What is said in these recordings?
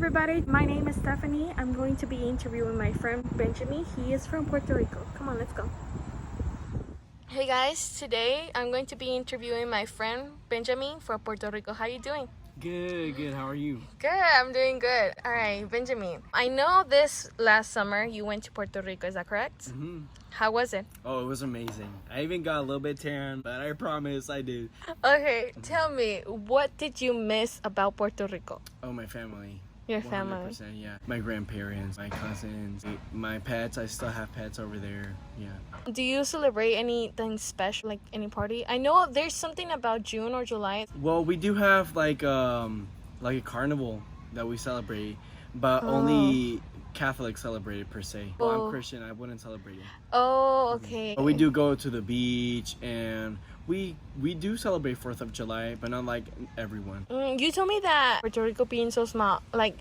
everybody, my name is Stephanie. I'm going to be interviewing my friend Benjamín. He is from Puerto Rico. Come on, let's go. Hey guys, today I'm going to be interviewing my friend Benjamín from Puerto Rico. How you doing? Good. How are you? Good, I'm doing good. All right, Benjamín. I know this last summer you went to Puerto Rico, is that correct? Mm-hmm. How was it? Oh, it was amazing. I even got a little bit tan, but I promise I did. Okay, tell me, what did you miss about Puerto Rico? Oh, my family. Your family? 100%, yeah. My grandparents, my cousins, my pets. I still have pets over there. Yeah. Do you celebrate anything special, like any party? I know there's something about June or July. Well, we do have like a carnival that we celebrate, but only Catholics celebrate it per se. Well, I'm Christian. I wouldn't celebrate it. Oh, okay. But we do go to the beach, and we do celebrate 4th of July, but not like everyone. You told me that Puerto Rico being so small, like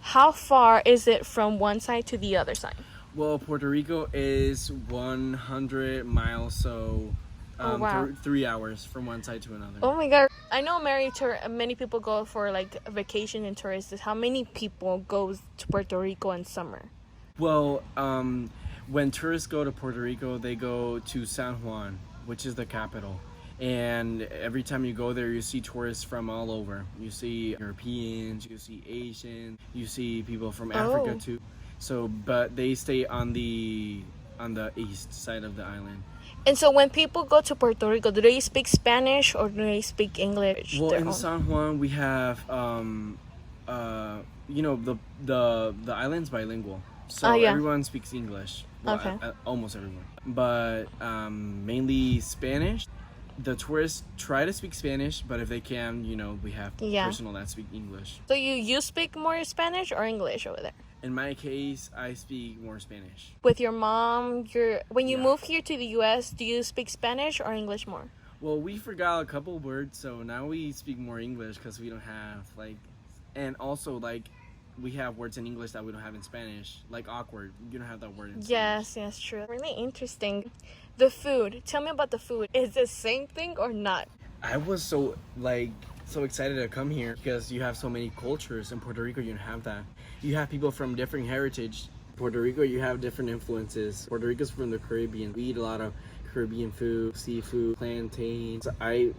how far is it from one side to the other side? Well, Puerto Rico is 100 miles, so wow. 3 hours from one side to another. Oh my god. I know many people go for like a vacation and tourists. How many people go to Puerto Rico in summer? Well, when tourists go to Puerto Rico, they go to San Juan, which is the capital. And every time you go there, you see tourists from all over. You see Europeans, you see Asians, you see people from Africa too. So, but they stay on the east side of the island. And so when people go to Puerto Rico, do they speak Spanish or do they speak English? Well, in San Juan, we have, the island's bilingual. So everyone speaks English. Well, okay. Almost everyone. But mainly Spanish. The tourists try to speak Spanish, but if they can, we have personnel that speak English. So you speak more Spanish or English over there? In my case, I speak more Spanish. With your mom, when you move here to the U.S., do you speak Spanish or English more? Well, we forgot a couple words, so now we speak more English because we don't have, and also, we have words in English that we don't have in Spanish, like awkward. You don't have that word in Spanish. Yes, true. Really interesting. The food. Tell me about the food. Is it the same thing or not? I was so excited to come here because you have so many cultures. In Puerto Rico, you don't have that. You have people from different heritage. Puerto Rico, you have different influences. Puerto Rico's from the Caribbean. We eat a lot of Caribbean food, seafood, plantains. I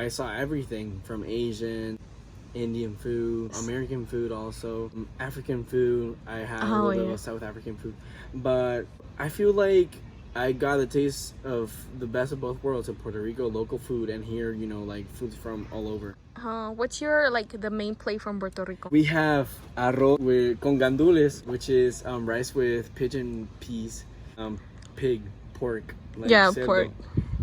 saw everything from Asian, Indian food, American food also, African food. I had a little bit of South African food. But I feel like I got a taste of the best of both worlds in Puerto Rico, local food, and here, foods from all over. What's your, the main plate from Puerto Rico? We have arroz con gandules, which is rice with pigeon peas, pork. Cerdo. Pork.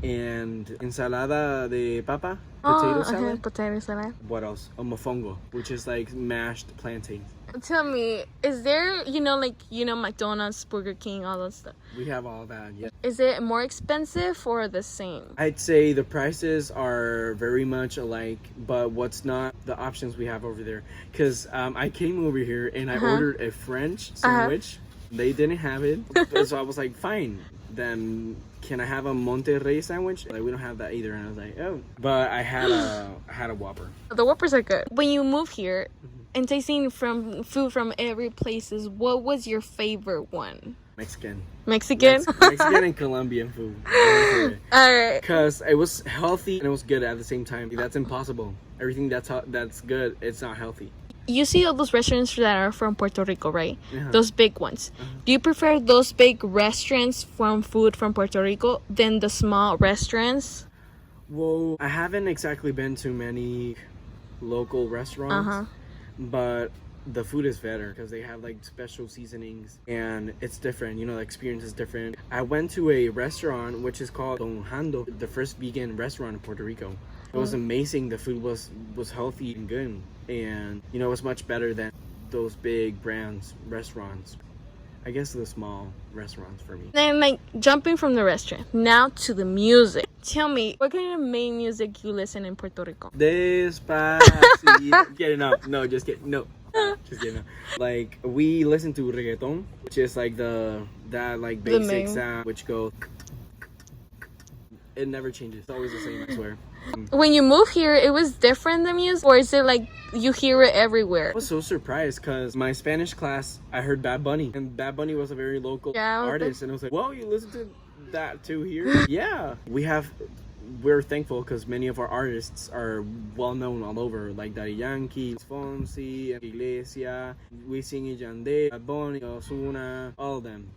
And ensalada de papa, potato salad. Potato salad. What else? Mofongo, which is mashed plantains. Tell me, is there, McDonald's, Burger King, all that stuff? We have all that, yeah. Is it more expensive or the same? I'd say the prices are very much alike, but what's not the options we have over there. Because I came over here and I ordered a French sandwich. They didn't have it, so I was like, fine. Then can I have a Monterrey sandwich? We don't have that either. And I was like, oh. But I had a Whopper. The Whoppers are good. When you move here and tasting from food from every places, what was your favorite one? Mexican and Colombian food. Alright. Because it was healthy and it was good at the same time. That's impossible. Everything that's good, it's not healthy. You see all those restaurants that are from Puerto Rico, right? Uh-huh. Those big ones. Do you prefer those big restaurants from food from Puerto Rico than the small restaurants? Well, I haven't exactly been to many local restaurants, but the food is better because they have special seasonings and it's different. The experience is different. I went to a restaurant which is called Don Hando, the first vegan restaurant in Puerto Rico. It was amazing. The food was healthy and good, and it was much better than those big brands restaurants. I guess the small restaurants for me. Then jumping from the restaurant now to the music. Tell me, what kind of main music you listen in Puerto Rico? Despacito. Kidding, no, just kidding. No. Just kidding. We listen to reggaeton, which is that basic sound which goes It never changes. It's always the same, I swear. When you moved here, it was different, the music, or is it like you hear it everywhere? I was so surprised because my Spanish class, I heard Bad Bunny, and Bad Bunny was a very local artist, and I was like, whoa, you listen to that too here? Yeah. We're thankful because many of our artists are well known all over, like Daddy Yankee, Fonsi, Iglesia, Wisin y Yandel, Bad Bunny, Ozuna, all of them.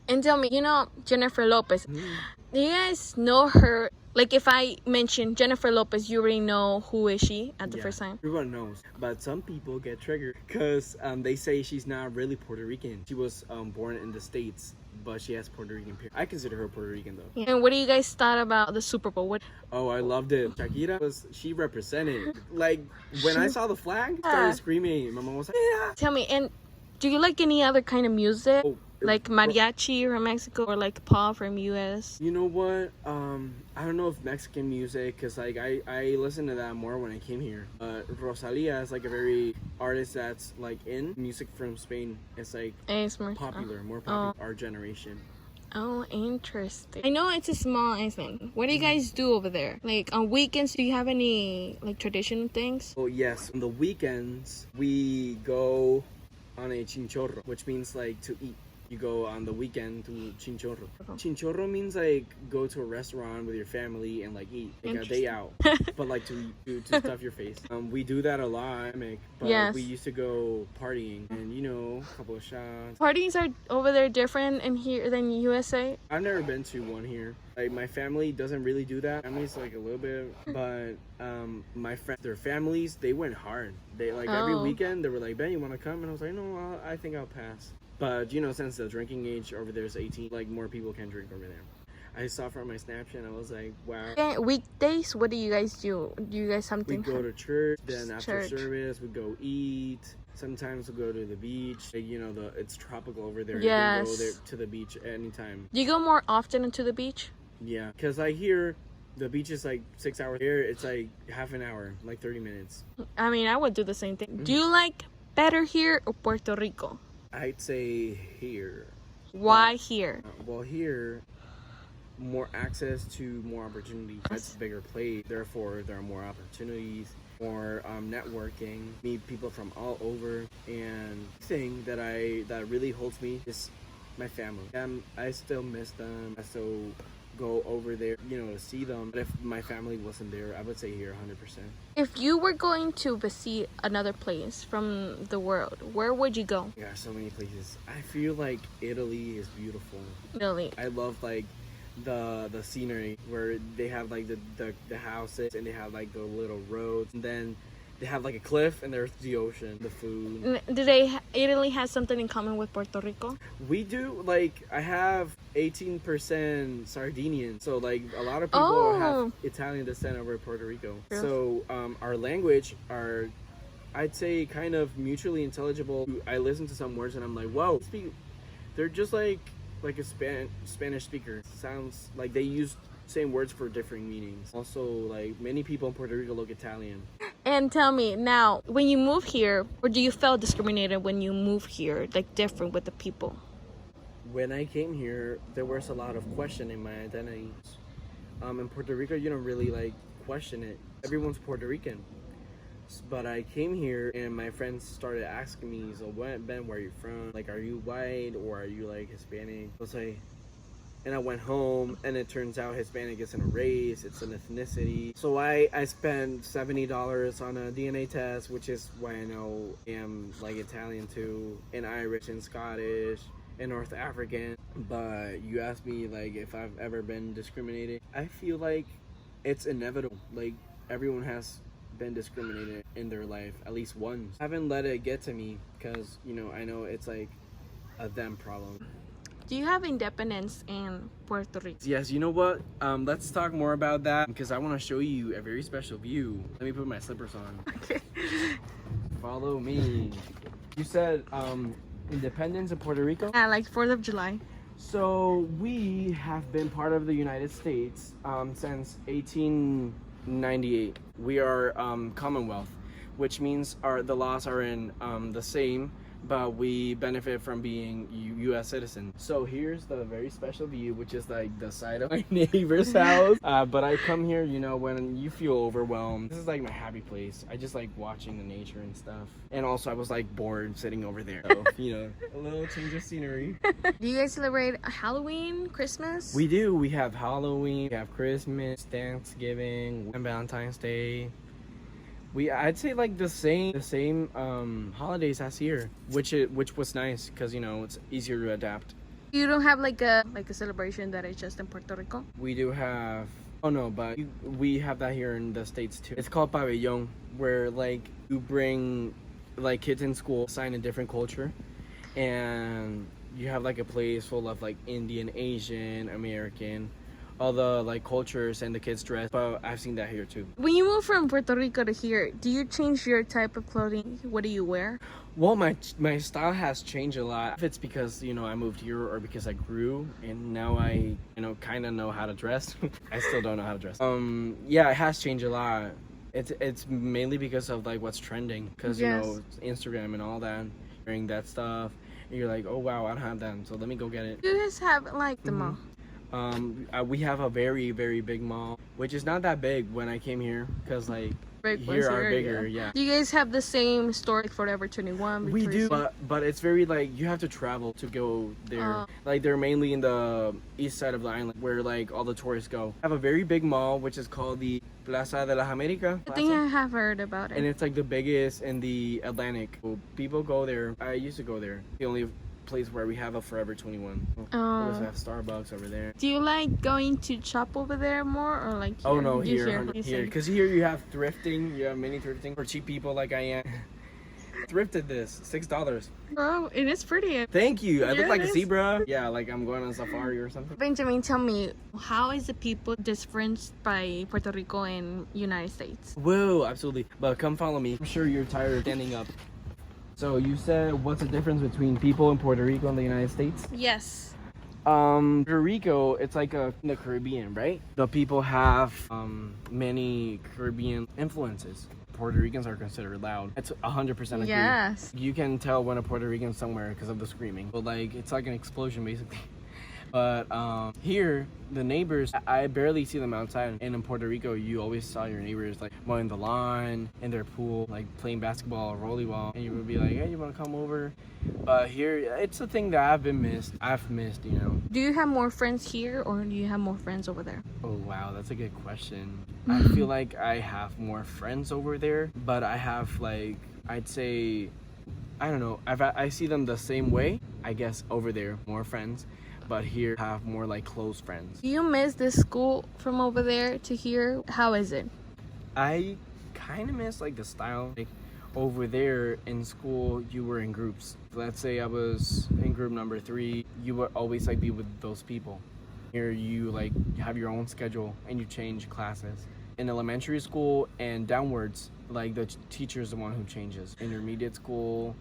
And tell me, you know Jennifer Lopez. Do you guys know her? Like, if I mention Jennifer Lopez, you already know who is she at the first time? Everyone knows. But some people get triggered because they say she's not really Puerto Rican. She was born in the States, but she has Puerto Rican parents. I consider her Puerto Rican, though. Yeah. And what do you guys thought about the Super Bowl? Oh, I loved it. Shakira, she represented. Like, when I saw the flag, I started screaming. My mom was like, yeah. Tell me, and do you like any other kind of music? Oh, like mariachi from Mexico or like pop from US? You know what? I don't know if Mexican music, because like I listened to that more when I came here. Rosalia is like a very artist that's like in music from Spain. It's like more popular, our generation. Oh, interesting. I know it's a small island. What do you guys do over there? Like on weekends, do you have any like traditional things? Oh yes, on the weekends we go on a chinchorro, which means like to eat. You go on the weekend to chinchorro. Chinchorro means like go to a restaurant with your family and like eat, like a day out, but like to stuff your face. We do that a lot, but we used to go partying and a couple of shots. Parties are over there different in here than USA. I've never been to one here. Like my family doesn't really do that. Family's like a little bit, but my friends, their families, they went hard. They like every weekend they were like, Ben, you want to come? And I was like, no, I think I'll pass. But since the drinking age over there is 18, like more people can drink over there. I saw from my Snapchat and I was like, wow. Okay, weekdays, what do you guys do? Do you guys something? We go to church, then after service we go eat. Sometimes we go to the beach. Like, it's tropical over there. Yes. You can go there to the beach anytime. Do you go more often to the beach? Yeah, because I hear the beach is like 6 hours. Here it's like half an hour, like 30 minutes. I mean, I would do the same thing. Do you like better here or Puerto Rico? I'd say here. Why here? Well, here, more access to more opportunities. It's a bigger place. Therefore, there are more opportunities, more networking. Meet people from all over. And the thing that really holds me is my family. I still miss them. I still go over there, to see them. But if my family wasn't there, I would say here 100%. If you were going to visit another place from the world, where would you go? Yeah, so many places. I feel like Italy is beautiful. Italy. I love like the scenery where they have like the houses and they have like the little roads, and then they have like a cliff and there's the ocean, the food. Italy has something in common with Puerto Rico? We do. Like I have 18% Sardinian, so like a lot of people have Italian descent over Puerto Rico. Really? So our language are, I'd say, kind of mutually intelligible. I listen to some words and I'm like, whoa, they're just like a Spanish speaker. Sounds like they use same words for different meanings. Also, like many people in Puerto Rico look Italian. And tell me now, when you move here, or do you feel discriminated when you move here, like different with the people? When I came here, there was a lot of questioning my identity. In Puerto Rico, you don't really like question it. Everyone's Puerto Rican. But I came here and my friends started asking me, so Ben, where are you from? Like, are you white or are you like Hispanic? I was like, and I went home and it turns out Hispanic isn't a race, it's an ethnicity. So I spent $70 on a DNA test, which is why I know I'm like Italian too, and Irish and Scottish and North African. But you asked me like if I've ever been discriminated. I feel like it's inevitable. Like everyone has been discriminated in their life at least once. I haven't let it get to me because I know it's like a them problem. Do you have independence in Puerto Rico? Yes, you know what? Let's talk more about that because I want to show you a very special view. Let me put my slippers on. Okay. Follow me. You said independence of Puerto Rico? Yeah, like 4th of July. So we have been part of the United States since 1898. We are Commonwealth, which means the laws are in the same but we benefit from being U.S. citizens. So here's the very special view, which is like the side of my neighbor's house. But I come here, you know, when you feel overwhelmed. This is like my happy place. I just like watching the nature and stuff. And also I was like bored sitting over there. So, you know, a little change of scenery. Do you guys celebrate Halloween, Christmas? We do. We have Halloween, we have Christmas, Thanksgiving, and Valentine's Day. I'd say like the same holidays as here, which was nice because, you know, it's easier to adapt. You don't have like a celebration that is just in Puerto Rico? We do have, oh no, but we have that here in the States too. It's called pabellón, where like you bring like kids in school, sign a different culture, and you have like a place full of like Indian, Asian, American, all the like cultures and the kids dress. But I've seen that here too. When you move from Puerto Rico to here, do you change your type of clothing? What do you wear? Well, my style has changed a lot. If it's because, you know, I moved here or because I grew and now I, you know, kind of know how to dress. I still don't know how to dress. Yeah, it has changed a lot. It's mainly because of like what's trending, because you know, Instagram and all that, wearing that stuff, and you're like, oh wow, I don't have that, so let me go get it. You guys have like the mall? We have a very, very big mall, which is not that big when I came here, because like here are bigger. Yeah. Do you guys have the same store like Forever 21? We do, but it's very like you have to travel to go there. Like they're mainly in the east side of the island where like all the tourists go. I have a very big mall which is called the Plaza de las Américas. I think I have heard about it. And it's like the biggest in the Atlantic. So people go there. I used to go there. The only place where we have a Forever 21. We also have Starbucks over there. Do you like going to shop over there more or like here? Oh no, here, because here you have thrifting. You have mini thrifting for cheap people like I am. Thrifted this $6. Oh, it is pretty. Thank you. I look like a zebra. Yeah, like I'm going on safari or something. Benjamin, tell me, how is the people different by Puerto Rico and United States? Whoa, absolutely. But come follow me. I'm sure you're tired of standing up. So you said, what's the difference between people in Puerto Rico and the United States? Yes. Puerto Rico, it's like in the Caribbean, right? The people have many Caribbean influences. Puerto Ricans are considered loud. It's 100% agree. Yes. You can tell when a Puerto Rican's somewhere because of the screaming. But like, it's like an explosion basically. But here, the neighbors, I barely see them outside. And in Puerto Rico, you always saw your neighbors like mowing the lawn, in their pool, like playing basketball or volleyball. And you would be like, hey, you want to come over? But here, it's a thing that I've missed, you know. Do you have more friends here or do you have more friends over there? Oh, wow, that's a good question. I feel like I have more friends over there, but I have like, I'd say, I don't know, I see them the same way. I guess over there, more friends. But here have more like close friends. Do you miss the school from over there to here? How is it? I kind of miss like the style. Like over there in school, you were in groups. Let's say I was in group number 3. You would always like be with those people. Here you like have your own schedule and you change classes. In elementary school and downwards, like the teacher is the one who changes. Intermediate school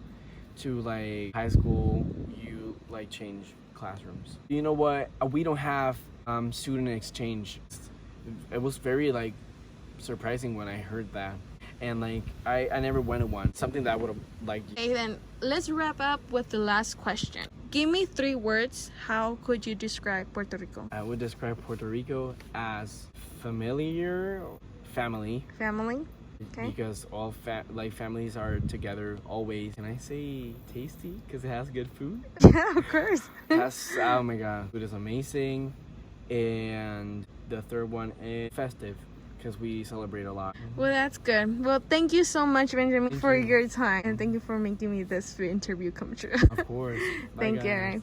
to like high school, you like change classrooms. You know what? We don't have student exchange. It was very like surprising when I heard that, and like I never went to one. Something that I would have liked. Okay, then let's wrap up with the last question. Give me 3 words. How could you describe Puerto Rico? I would describe Puerto Rico as familiar, family. Family. Okay. Because all families are together always. Can I say tasty? Because it has good food. Yeah, of course. Oh my god, food is amazing. And the third one is festive, because we celebrate a lot. Well, that's good. Well, thank you so much, Benjamin, for your time, and thank you for making me this interview come true. Of course. Bye, Thank guys. you.